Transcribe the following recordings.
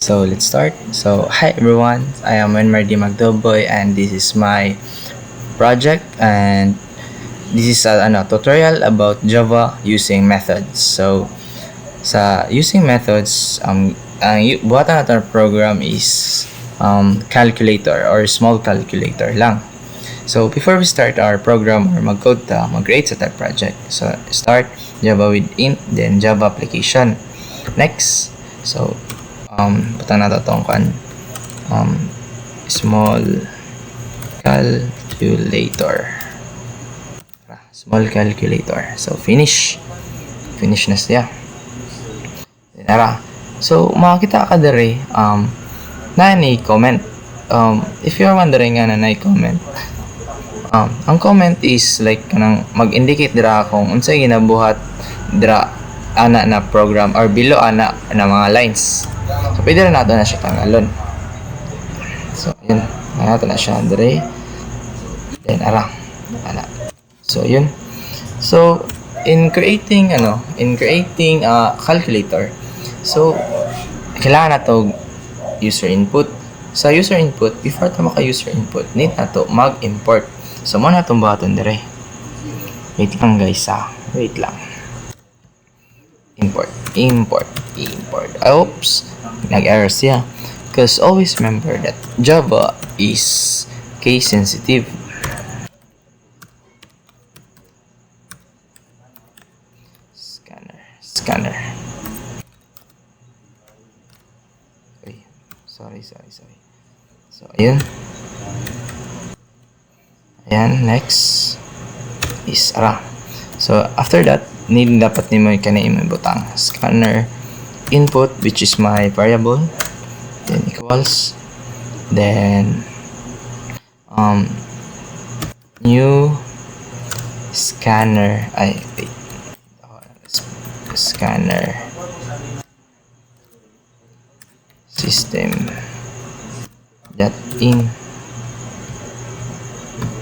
So let's start. So hi everyone, I am Enmardi Magdoboy and this is my project, and this is a tutorial about Java using methods. So sa using methods, ang buhatan natin program is calculator or small calculator lang. So before we start our program or mag-code mag-create sa type project. So start Java with int, then Java application. Next, so butang nato tong small calculator. Small calculator. So finish na siya. Nara. So makakita ka dere na ni comment. If you're wondering nga na comment, ang comment is like kanang mag-indicate dira kung unsay ginabuhat dira ana na program or below ana na mga lines. So pwede na nato na siya tanggalon. So yun, nato na siya dere. Then ara. So yun. So in creating calculator, so kailangan nato user input. Sa user input, before ta maka-user input, need nato mag-import. So mo na itong button dire. Wait lang guys Wait lang. Import. Oops. Nag-error siya. Because always remember that Java is case sensitive. Scanner. Uy, sorry. So, ayun. Next is ara. So, after that, dapat nimo yung butang scanner input, which is my variable, then equals, then new scanner scanner system that in,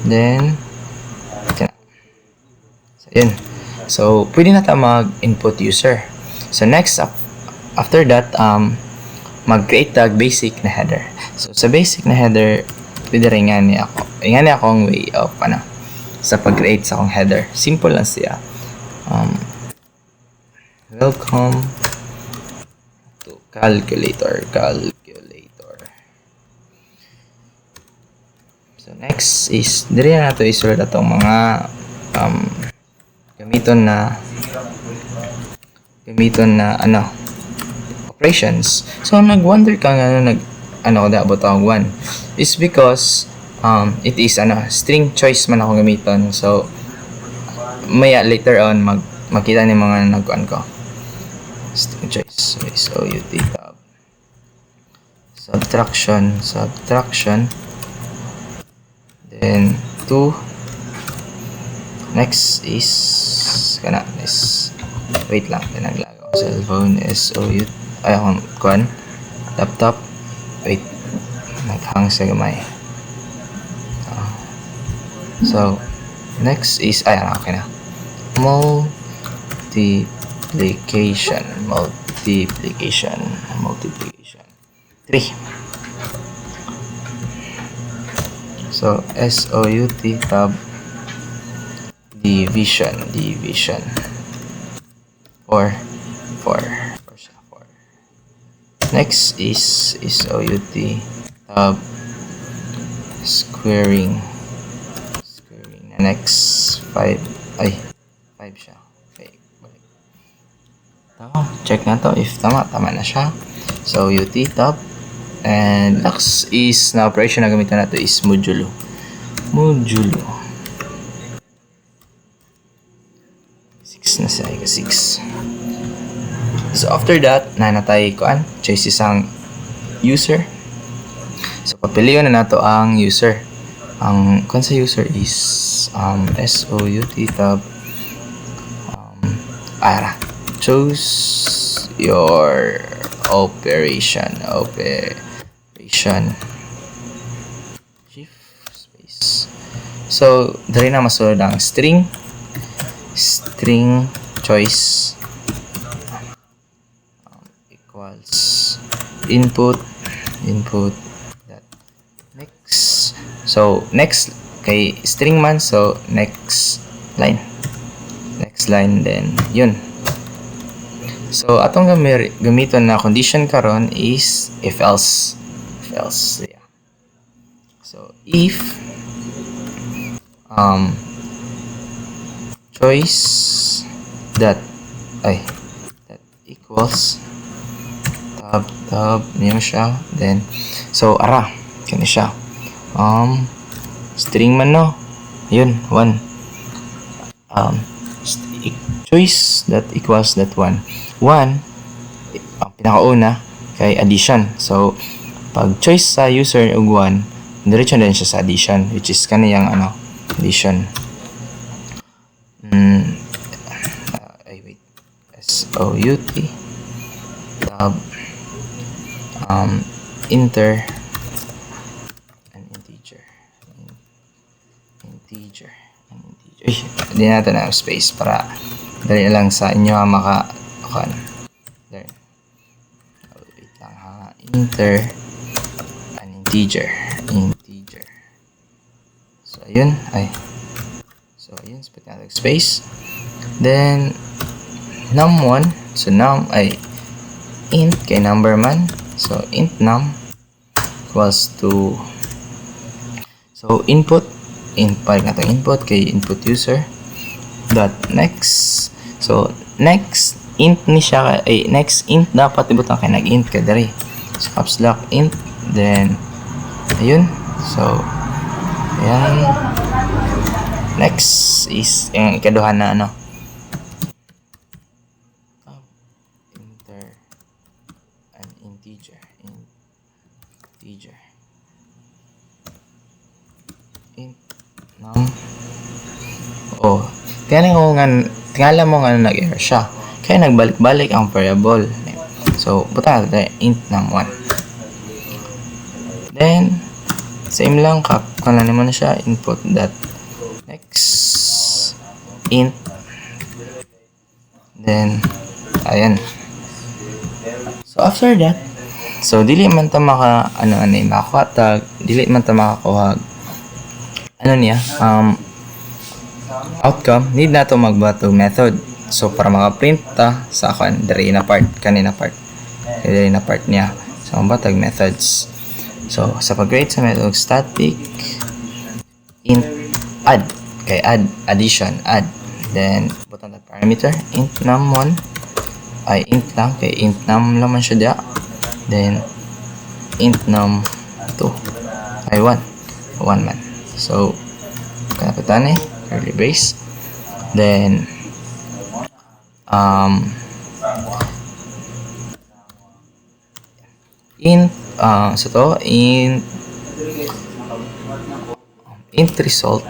then so yun. So pwede na tayo mag-input user. So next after that, mag-create tag basic na header. So sa basic na header, pwede rin nga ni akong way of sa pag-create sa akong header. Simple lang siya. Welcome to calculator. So next is dire na nato isulat atong mga gamiton na operations. So nag-wonder ka nga about ang one is because it is string choice man ako gamiton. So maya later on makita ni mga nagkuan ko string choice. So ut tab subtraction, then 2. Next is wait lang, pinaglagaw cellphone SOU akong kuan laptop. Wait, naghang sa gamay. So next is okay na, multiplication 3. So SOUT tab division 4. Next is SOUT tab squaring. Next 5 siya. Okay, balik. Check na to if tama na siya. So UT tab, and next is na operation na gamitin nato is modulo. Na siya, 6. So after that, natay choices ang user. So papiliyon na nato ang user. Ang sa user is SOUT tab choose your operation shift space. So dali na masulod ang string choice equals input dot next. So next kay string man, so next line, then yun. So atong gamiton na condition karon is if else, yeah. So if choice that equals tab niyo siya, then so ara kani siya string man no, yun 1 choice that equals that 1 ang pinakauna kay addition. So pag choice sa user og 1, diretso din siya sa addition, which is kaniyang addition. Wait, SOUT tab enter an integer. Hindi natin na space para dali lang sa inyo maka there. Wait lang ha, enter an integer. So ayun, split natin space, then num1, so num int kay number man, so int num equals to, so input na to input kay input user dot next. So next int ni siya next int dapat ibutan kay nag-int ka diri, so caps lock int, then ayun, so ayan, next is yung ikaduha na enter an integer int num. Tingala mo nga nag-error siya kaya nagbalik-balik ang variable, so buta natin int num1, then same lang kung ano naman siya, input dot next int, then ayan. So after that, so dili man ta maka makakuha tag, dili man ta makakuha niya outcome, need na to magbato method. So para maka-print ta sa kanina part niya, so magbatag methods. So sa pag-create sa method static int add kay addition, then button that parameter int num1 int lang kay int num lang man siya dia, then int num2 1 man. So kanapitan curly brace, then int so to int result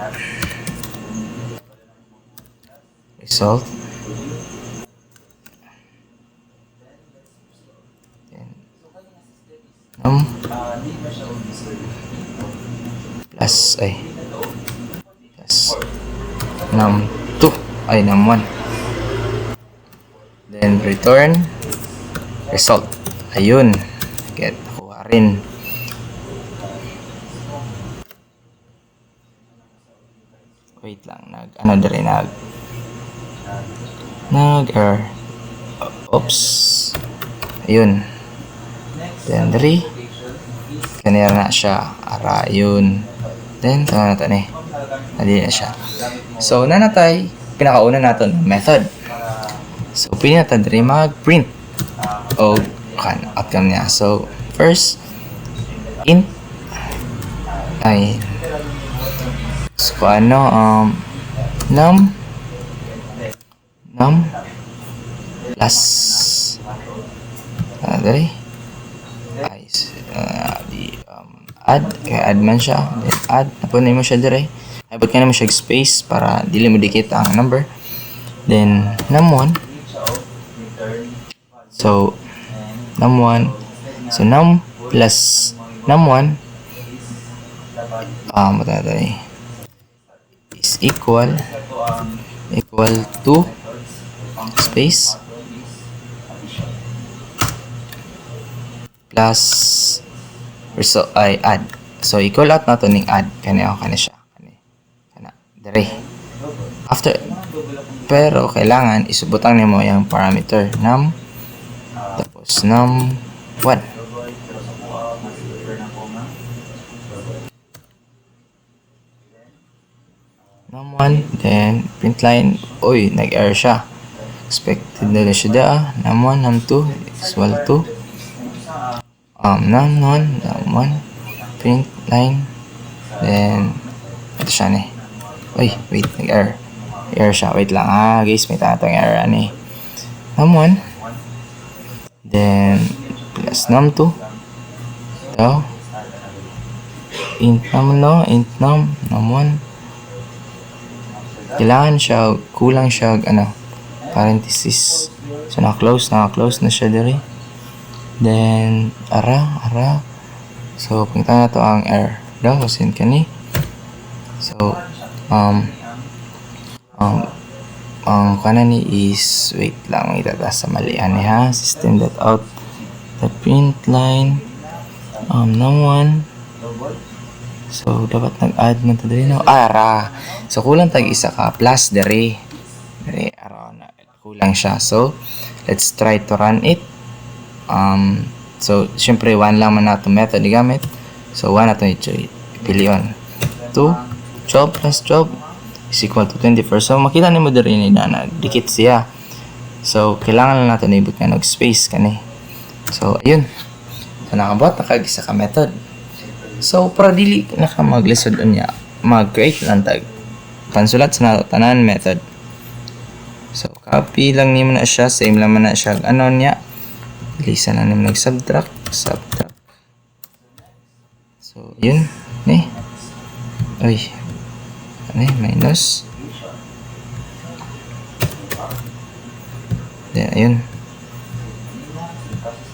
then plus num2 num1, then return result. Ayun, get kuha rin. Wait lang, nag-error. Oops. Ayun. Then 3 kanira na siya, ara yun. Then tama na ito Nadi na siya. So nanatay pinakauna natin method. So pili natin diri mag-print o outcome niya. So first int so num plus dali add man siya, then add napunay mo siya dire, abot ka naman siya space para dili mo dikit ang number, then num1, so num1, so num plus num1 is equal to space plus result ay add. So i-call out nato ning add kani siya kana dire. After pero kailangan isubutan nimo yung parameter num tapos num1. Num1 then print line, oy nag-error siya. Expected na siya num1 num2 equal to num1 print line then ito siya ni. Oy wait, nag-error siya. Wait lang guys, may tatang error ani. Num1 then plus num2 ito int num1 kailangan siya kulang siya parenthesis. So naka-close na siya dire. Then ara so punta na to ang error daw sin kani. So ang kanan ni is wait lang, itatas sa mali ani ha. System.out the print line num1. So dapat nag-add man to diri no. Ara. So kulang tag isa ka plus diri ara na kulang siya. So let's try to run it. So syempre 1 lang man nato method gamit. So 1 nato ipili on 2 12 plus 12 is equal to 24. So makita nimo diri ni na dikit siya. So kailangan lang nato nibot nga space kani. So ayun, so nakabot nakagisa ka method. So para dili na ka maglisod unya, mag-create lang tag pansulat sa tanan method. So copy lang nimo na siya, same lang man na siya niya. Bilisan na nimo nag-subtract. So yun ni. Oy. Minus. Then ayun.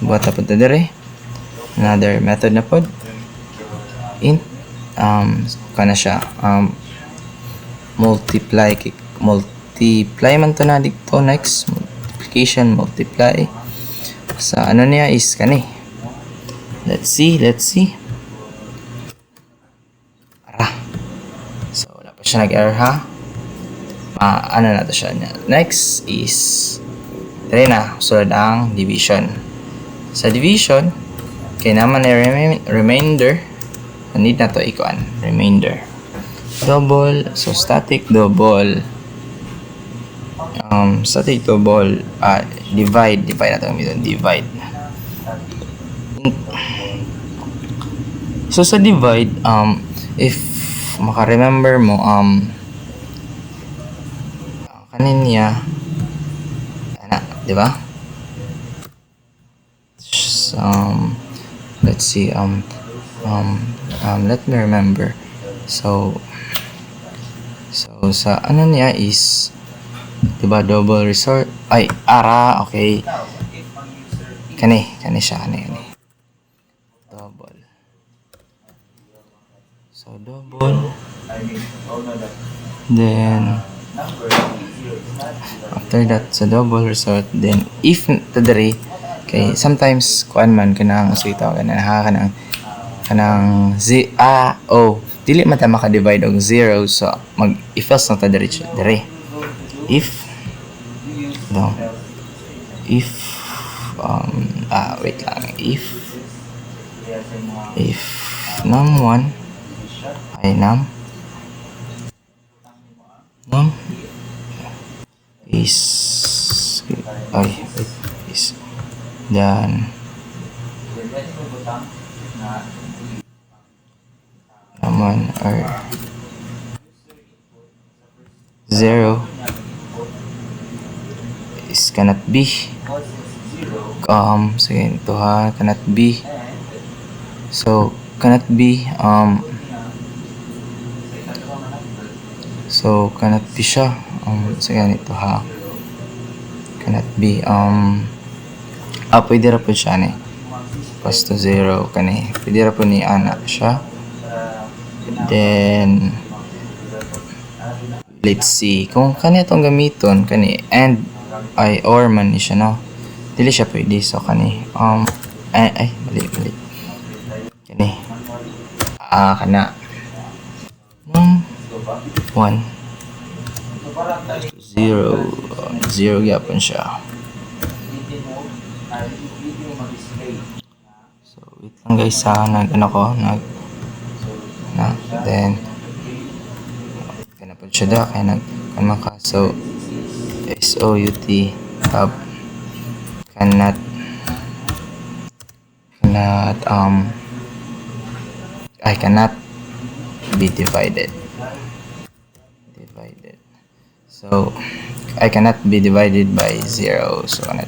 Buhat na po ito dire. Another method na po. Int kana siya multiply man to na dito next multiplication multiply sa niya is kani. Let's see ara. So wala pa siya nag-error ha. Na to siya niya. Next is try na sulod ang division. Sa division kay naman na remainder need na to ikuan remainder double. So static double divide na to divide. So sa divide if maka-remember mo kanin niya di ba? Let's see let me remember. So sa niya is diba double resort ay ara okay kani siya double. So double then after that sa double resort then if tadari kay sometimes kuan man kanang suitaw kanang dili man ta maka-divide og 0. So mag if else na ta diretso dire if wait lang if num1 ay num is then naman or 0 is cannot be sige ito ha cannot be. So cannot be siya sige ito ha cannot be pwede ra po siya ni plus to 0 kani pwede ra po ni ana siya. Then let's see kung kani itong gamiton kani and ay or man ni siya no dili siya pwede. So kani Mali. Kani. Kana. Nung 1 0 0 gyapon siya. So wait lang guys, then kanapod siya da kay nagkamaka. So SOUT tab cannot I cannot be divided. So I cannot be divided by 0. So cannot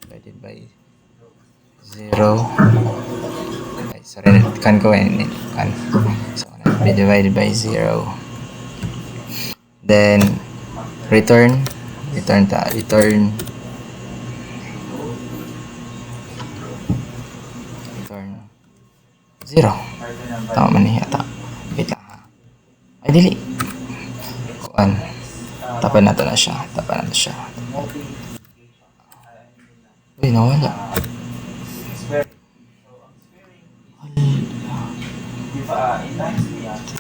divided by 0. Ay, sorry, can go in. Can. So cannot be divided by 0. Then return 0. Tama man yata. Wait lang ha. Ay, dili. Kuan. Tapan nato na siya. Uy, nawala.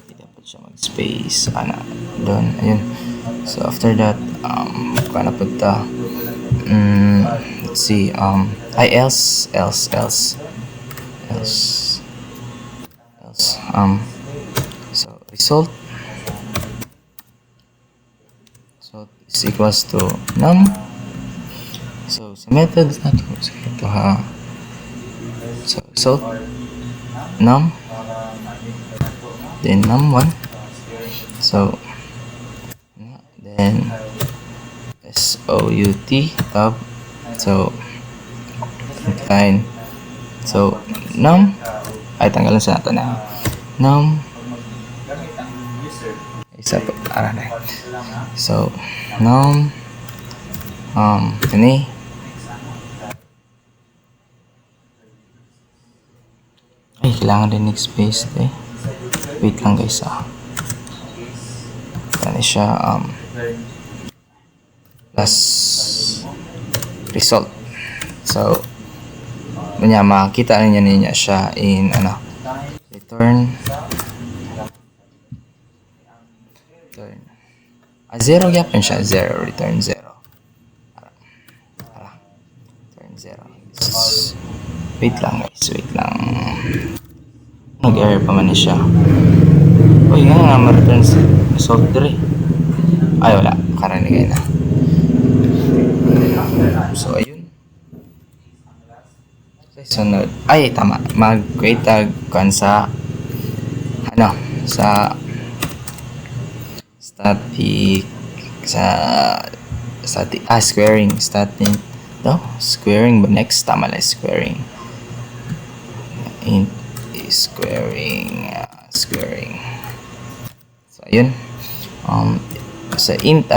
Dapat siya mag-space. Doon. Ayun. So, after that, kuan na punta. Let's see. Else. So result is equals to num. So sa method nato ito ha. So result num, then num1. So then SOUT tab. So fine. So num ay tanggalan sa nato na num isa pa na. So num kani ay kailangan din space wait lang guys kani siya plus result. So makita niya siya in return 0 gyapon siya, 0, return 0. Return 0. Wait lang guys, nag-error pa man siya. Uy, nga ma-return result 3. Ay, wala, karanigay na. So ayun. Sunod. Ay, tama. Mag-create tag sa static squaring squaring ba next? Tama lang, squaring squaring. So ayun, sa int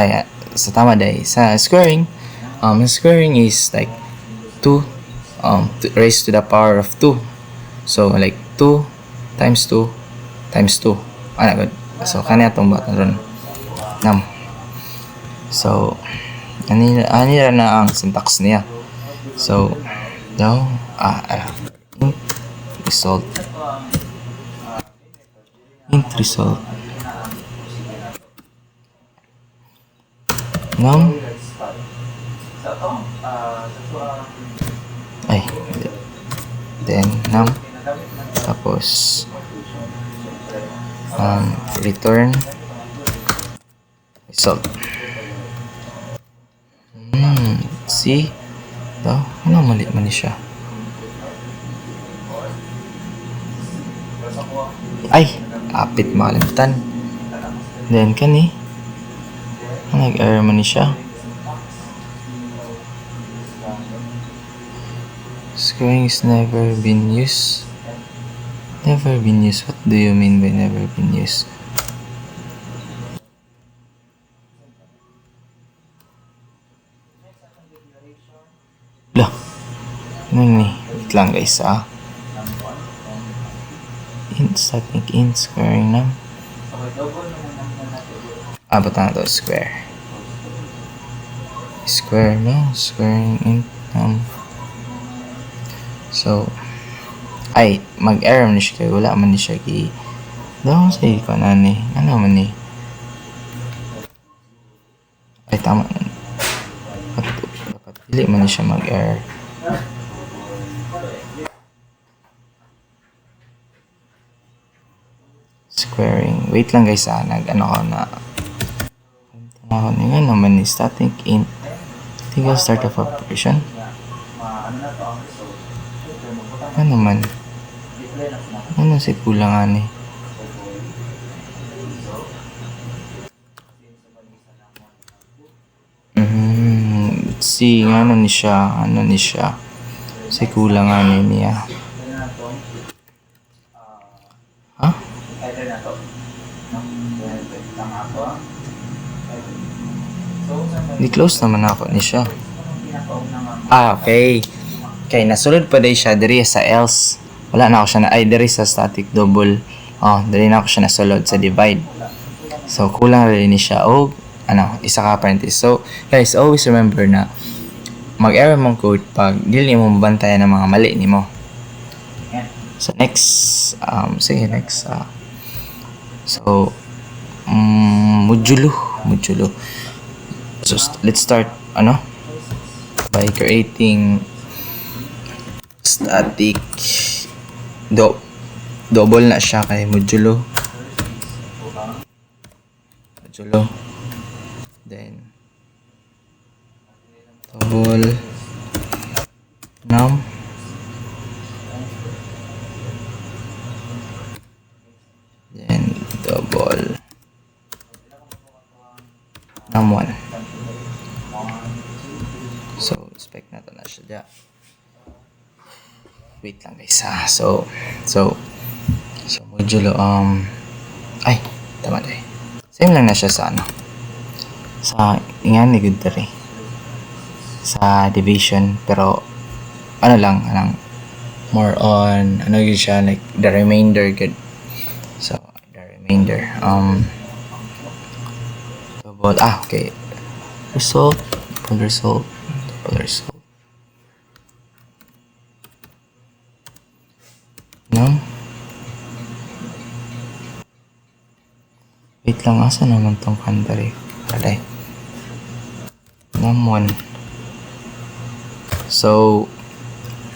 sa tama day sa squaring, squaring is like 2 raised to the power of 2. So like 2 times 2 times 2. Good. So kanya itong button ron num. So ani na ang syntax niya. So daw int result num then num tapos return result. See daw mali siya. Ay, apit makalimutan. Then kani nag-error man siya. Squaring is never been used. Never been used. What do you mean by never been used? Lah. Wait lang guys int static int squaring num. Bata na to square no squaring int num. So Ay, mag-error man siya kay wala man ni siya ki. Daw say ko na ni. Ano man ni? Ay tama. Dapat dili man ni siya mag-error. Squaring. Wait lang guys nag-ano ko na. Ako nga naman ni static int. Tinggal start of operation. Ano naman? Ano si kulangan ni? Si ano ni siya si kulangan niya. Ha? Di-close naman ako ni siya. Okay. Okay, nasulod pa day siya diri sa else. Wala na ako siya na ay diri sa static double. Diri na ako siya nasulod sa divide. So kulang rin ni siya og isa ka parenthesis. So guys, always remember na mag-error mong code pag dili mo mabantayan ng mga mali nimo. So next sige next so modulo. So let's start by creating static double na siya kay modulo then double num then double num1. So expect natin na siya dyan. Wait lang guys so modulo ay tama tayo. Same lang na siya sa sa ingan ni good tari sa division pero lang more on yun siya like the remainder good. So the remainder double okay result no wait lang asa naman tong kandari alay num1 so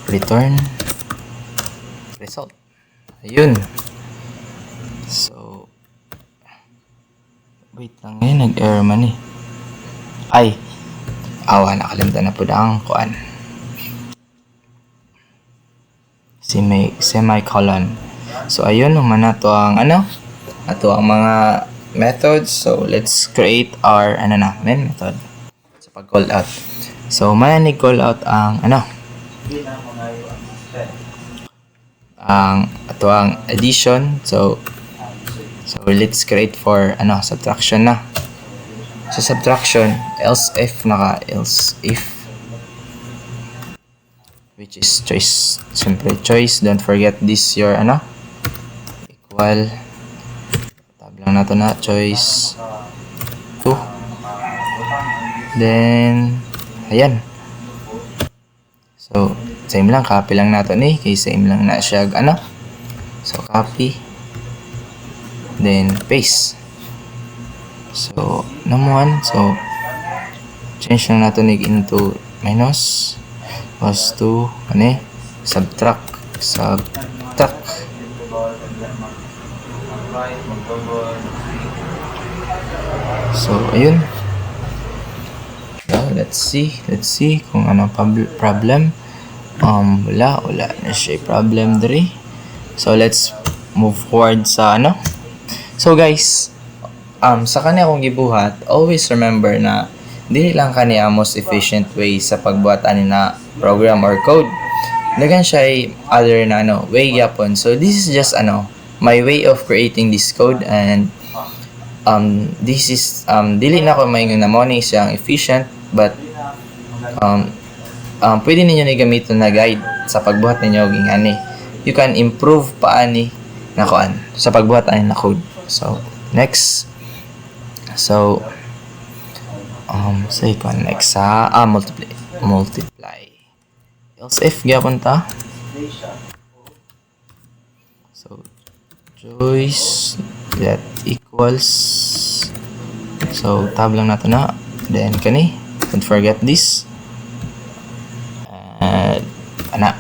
return result ayun so wait lang nag-error man ay nakalimutan na po ang kuan semicolon. So ayun naman nato ang ato ang mga methods. So let's create our main method sa pag call out. So manig call out ang ang ato ang addition. So let's create for subtraction na. So subtraction else if which is choice, simple choice. Don't forget this your equal tab lang nato na choice 2 then ayan. So same lang, copy lang nato kay same lang na siya so copy then paste. So num1 so change lang nato into minus was to subtract. So ayun. Let's see kung problem. Wala na siya problem diri. So let's move forward sa So guys, sa kanya akong gibuhat, always remember na dili lang kaniya most efficient way sa pagbuhat na program or code. Dagan siya ay other na way yapon. So this is just my way of creating this code and this is dili na ko maingon na mo ni siyang efficient but pwede ninyo ni gamiton na guide sa pagbuhat ninyo ging you can improve paani na kuan sa pagbuhat na code. So next say ko next multiply else if gyapon ta So choice that equals, so tab lang nato na, then kani don't forget this, and ana,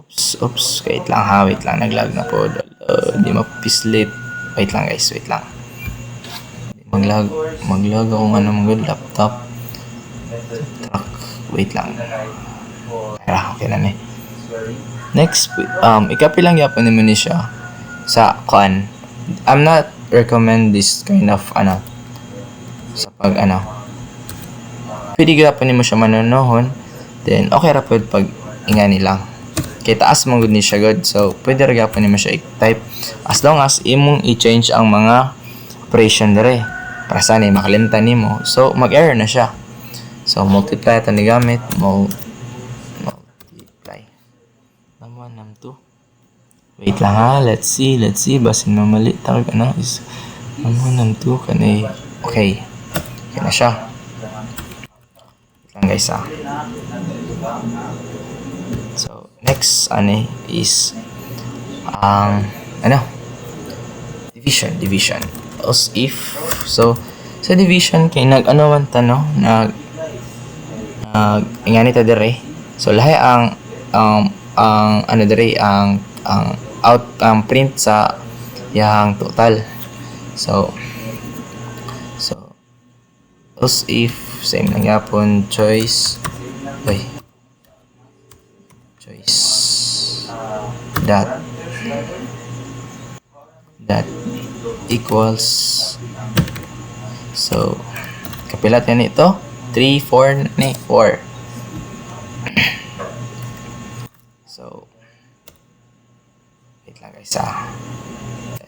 oops, wait lang, naglag na po, di mapislit, wait lang guys, wait lang, maglag akong mga laptop truck, wait lang, okay na ni. Next, ikapi lang yapon nimo ni siya sa kuan. I'm not recommend this kind of sa pag pwede gyapon nimo siya manonohon, then okay ra pud pag ingani lang kay taas man gud ni siya god, so pwede ra gyapon nimo siya i-type as long as imong i-change ang mga operation dire para sana makalimtan nimo, so mag-error na siya. So multiply ito ni gamit multiply naman ng 2. Wait lang ha, let's see basin mamali tawag is naman ng 2 kanay. Okay na siya. Wait lang guys ha. So next is division. As if, so sa division kay man tano ingani ta dire, so lahi ang dire ang print sa yang total. So as if same lang yapon choice that equals, so kapilat yan ito 3 4 ni 4. So wait lang guys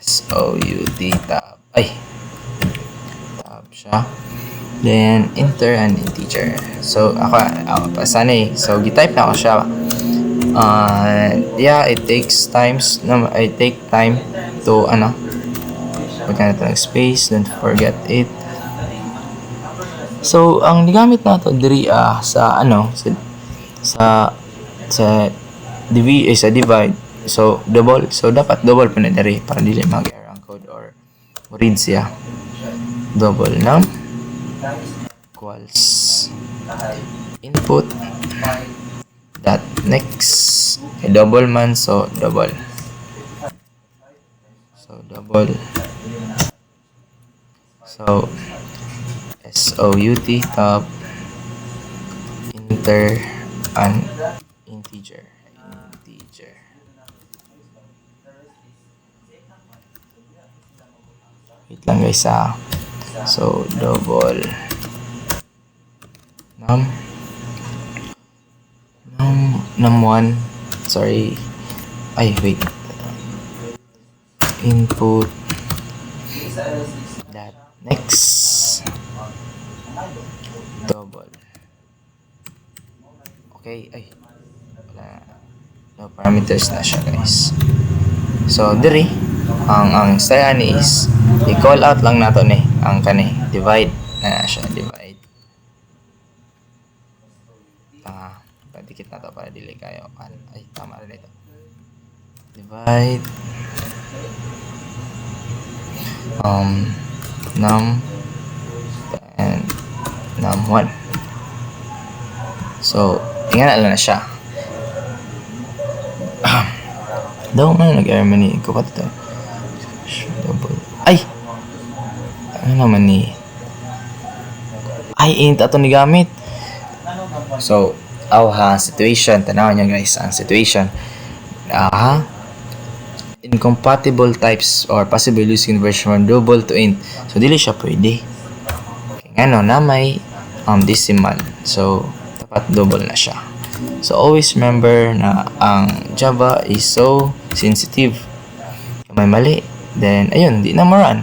SOUT tab siya, then enter an integer. So ako pasanay, so gitype na ako siya. It takes time to magkano ito ng space, don't forget it. So ang nigamit nato diri sa divide, so double, so dapat double pa na diri para dili mag-error ang code or read siya. Double num equals input dot next, double man, so double so SOUT tab enter an integer. Wait lang guys so double num1, sorry, wait, input that next double. Okay, wala, no parameters na siya guys. So diri ang style ni is i-call out lang nato ni ang divide na siya, divide. Dikit na to para dili kayo tama rin ito, divide num and num1. So tingnan na siya. Daw man nag-error man ni ko ito. Double. Ano naman ni? Ain't ato ni gamit. So situation, tanawan nyo guys ang situation. Incompatible types or possible using version from double to int. So dili siya pwede. Na may decimal. So dapat double na siya. So always remember na ang Java is so sensitive. Kung may mali, then ayun, di na ma-run.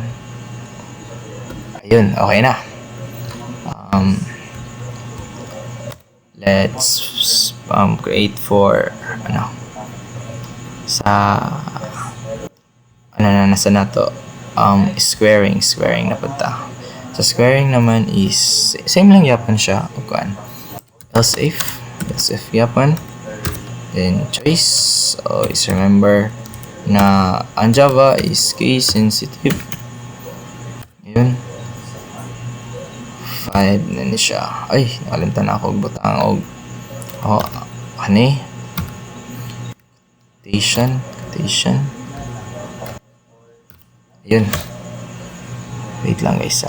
Ayun, okay na. Let's create for nasa nato squaring na punta. So squaring naman is same lang yapon siya. Else if yapon Then choice, always remember na ang Java is case sensitive. Yun. 5 na ni siya. Ay, nakalimutan na ako butang og ani quotation. Ayun. Wait lang guys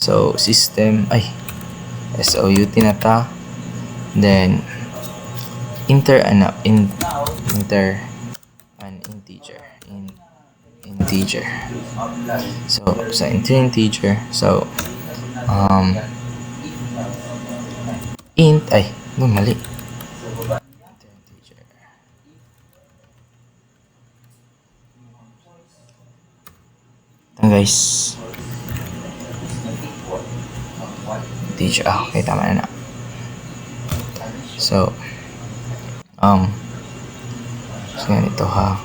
So system SOUT na ta. Then inter an integer. So sa integer, so mali. Integer. Guys. Integer. Okay, tama na. So ganito ha.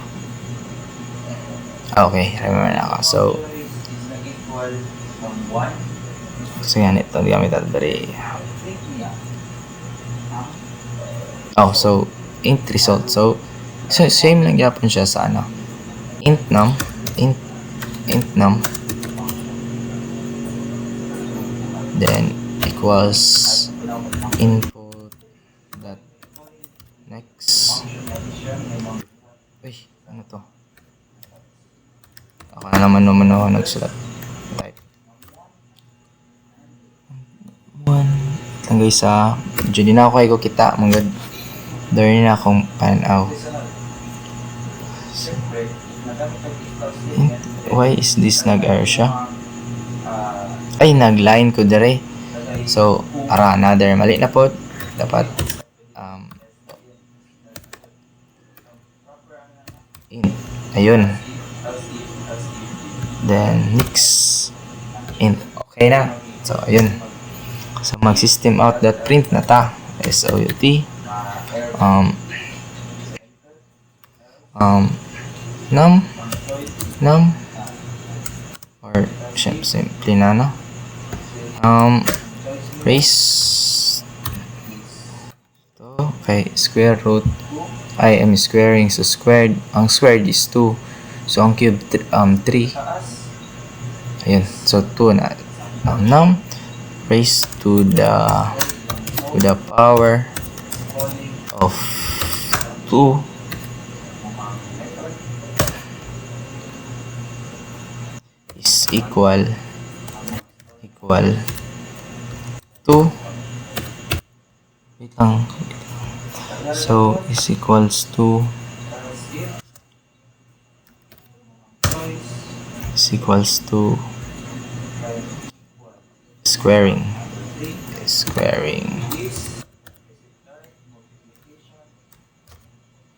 Okay, remember na ako. So ganito, gamit natin dari. So int result. So same lang yapon siya sa int num. Then equals input dot next. Ano to? Ako na naman ako nagsulat. Right. Lang guys Diyan din ako kayo kita. Mga dari na akong panaw. Why is this nag-error siya? Nag-line ko dire. So, another mali na po. Dapat ayun. Then next int. Okay na. So ayun. So mag-system out that print na ta. SOUT num or simply na raise to square root. I am squaring, so ang squared is 2, so ang cube 3. Ayun, so 2 na num raised to the power of 2 is equal to so is equals to squaring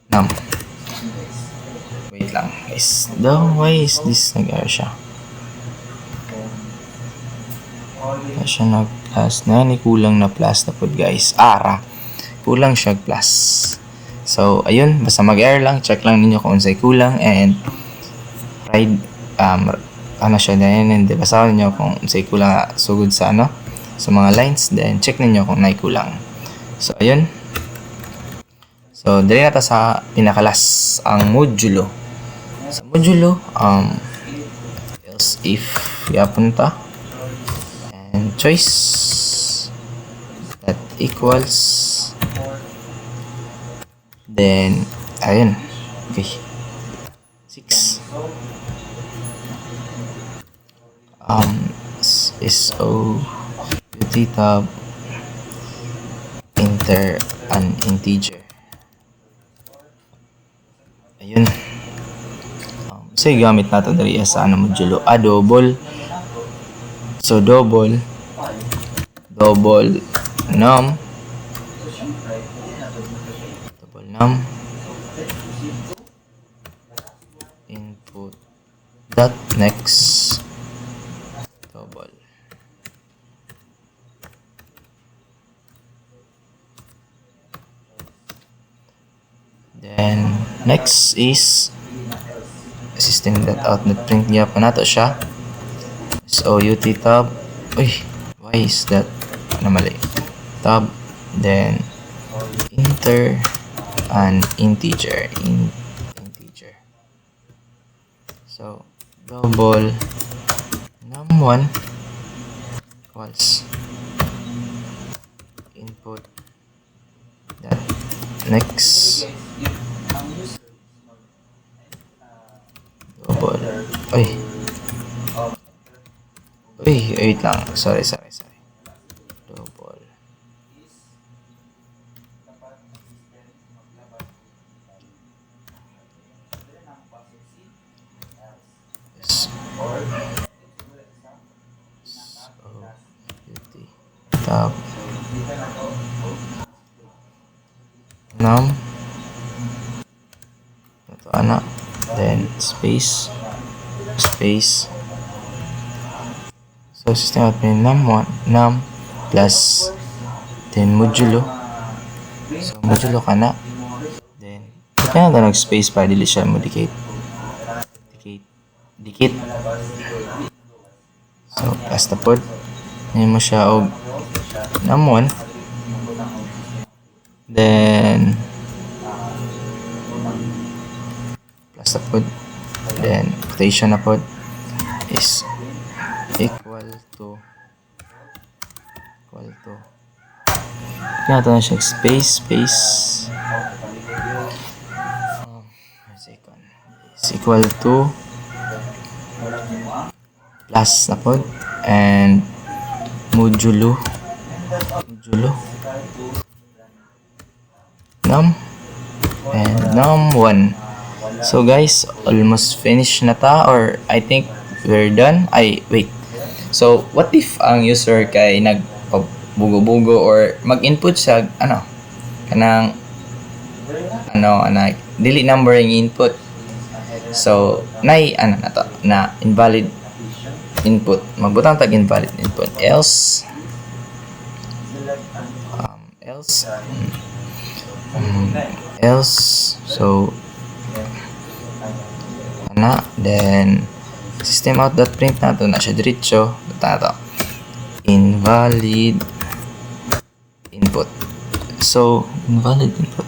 num. Wait lang guys, why is this nag-error siya? Siya nag-plus na ni kulang na plus na pod guys. Kulang siya plus. So ayun, basta mag-error lang, check lang ninyo kung unsay kulang and try siya din, and basahin niyo kung unsay kulang sugod sa sa mga lines, then check ninyo kung nay kulang. So ayun. So dali na ta sa pinakalas, ang modulo. Sa modulo else if yapon ta and choice that equals, then ayun, okay, 6 SOUT tab an integer. Ayun, so gamit natin dali sa modulo double. So double num input dot next double. Then next is system.out, print niya pa nato siya. SOUT tab, why is that mali? Tab then enter an integer. So double num1 equals input that next double wait lang, sorry double tab num ito anak, then space so system out may num1 num plus then modulo, so modulo ka na, then kaya na nag-space para dili siya mo dikit, so plus tapod ngayon mo siya og num1, then plus tapod, then quotation na pod is equal to kaya ito na siya space is equal to plus na pod and modulo num and num1. So guys, almost finished na ta, or I think we're done. Wait. So what if ang user kay nagbugo-bugo or mag-input sa kanang dili numbering input. So na invalid input, magbutang tag invalid input, else so then system out dot print nato na siya diretso to invalid input. So invalid input,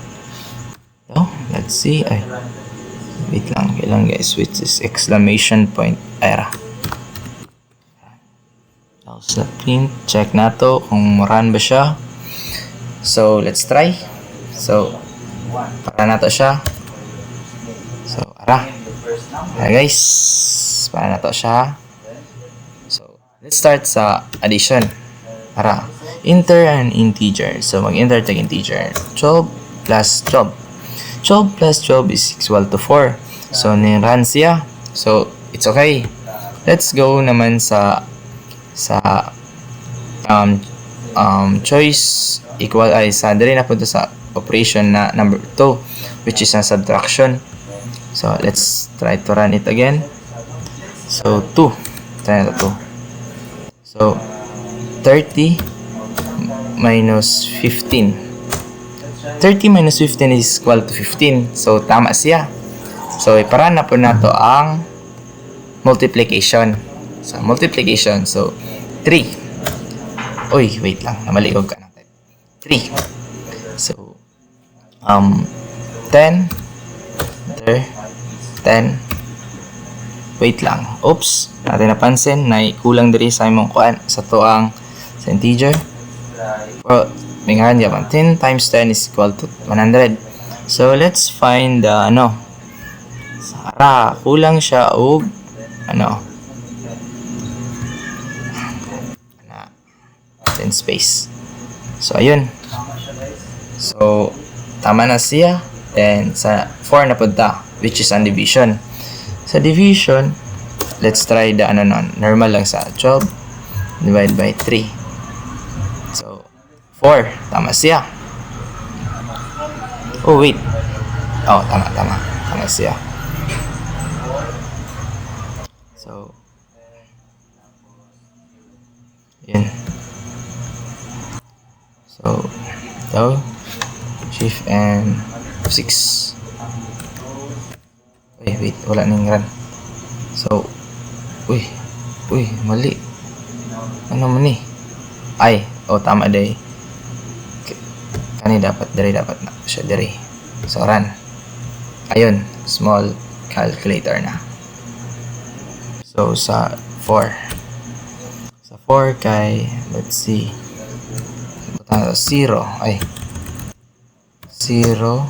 let's see, wait lang, kailan guys, which is exclamation point era. Sa print, check nato kung run ba siya. So let's try. So para nato siya. So guys, para nato siya. So let's start sa addition. Enter an integer. So mag-enter tag integer 12 plus 12 plus 12 is equal to 4. So ni-run siya. So it's okay. Let's go naman sa choice equal sa dali na punta sa operation na number 2, which is ang subtraction. So let's try to run it again. So 2, try na 2. So 30 minus 15 is equal to 15. So tama siya. So iparan na po nato ang multiplication. So 3. Wait lang, namaligog ka natin. 3. So 10 wait lang. Oops, natin napansin na kulang diri sa imong kuan sa tuang sa integer. Mingaran yaman 10 times 10 is equal to 100. So let's find the kulang siya og space. So ayun. So tama na siya. Then sa 4 na punta, which is ang division. Sa division, let's try the normal lang sa 12 divided by 3. So 4, tama siya. Wait. Tama siya. So yun. So shift and 6. Wait, wala nang run. So mali. Ano man ni? Tama day. Kani dapat na siya diri. So run. Ayun, small calculator na. So sa 4 kay, let's see, 0 ay 0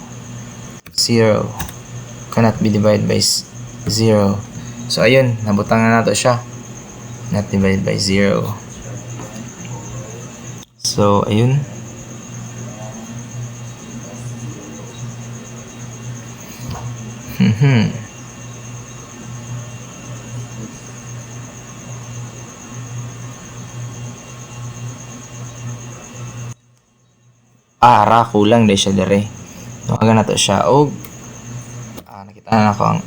cannot be divided by 0. So ayun, nabutang na nato siya, not divided by 0. So ayun, ara kulang dahil siya dire. Tumagan na to siya og nakita na ako ang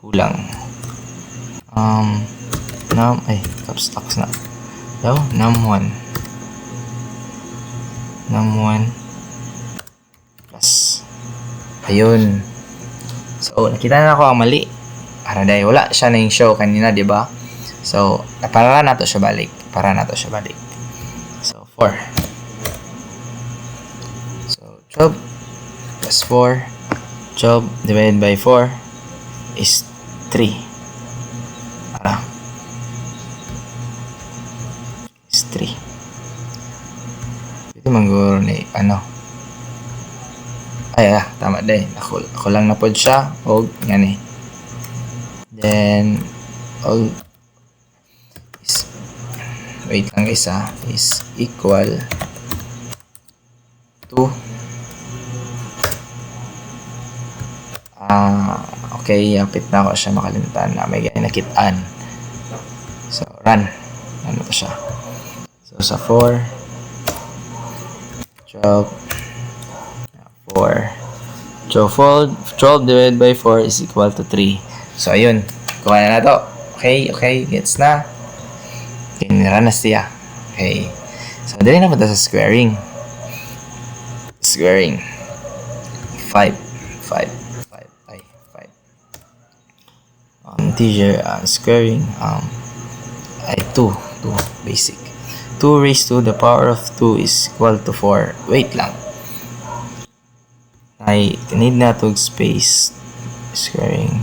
kulang. Caps na daw, num1 plus ayun. So nakita na ako ang mali para dahil wala siya na yung show kanina, di ba? So para na to siya balik, so 4. 12 plus 4, 12 divided by 4 is 3. Is 3. Ito mangguro ni tama din. Ako lang na pod siya og ngani. Then is, wait lang guys, is equal to okay, yapit na ako siya makalimutan na may ganyan nakitaan. So run. Ano to siya? So sa 4 12 divided by 4 is equal to 3. So ayun, kuha na to. Okay, gets na. Tinira na siya. Okay, so dali na punta sa squaring. 5 integer squaring ay 2 basic. 2 raised to the power of 2 is equal to 4. Wait lang, ay need na to space squaring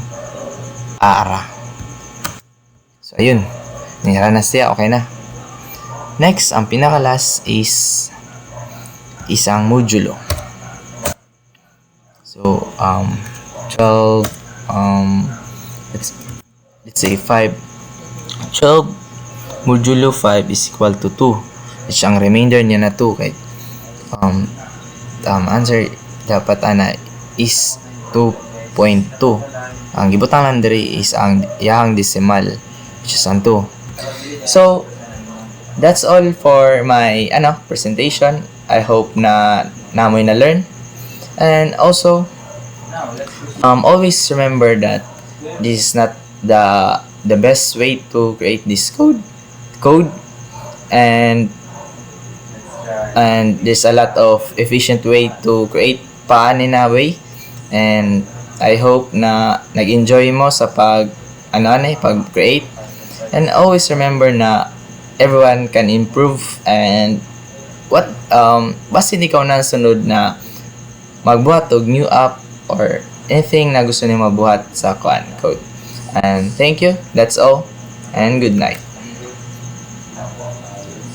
ara. So ayun, nira na siya. Okay na. Next, ang pinaka last is isang modulo. So 12 let's say 5. 12 modulo 5 is equal to 2, which ang remainder niya na 2 kay answer dapat is 2.2. Ang gibutang lang diri is ang yang decimal, which is ang 2. So that's all for my presentation. I hope na namoy na learn, and also always remember that this is not the best way to create this code and there's a lot of efficient way to create na way, and I hope na nag-enjoy mo sa pag-create, and always remember na everyone can improve, and basta hindi ka na sunod na magbuhat og new app or anything na gusto niyo mabuhat sa code. And thank you. That's all. And good night.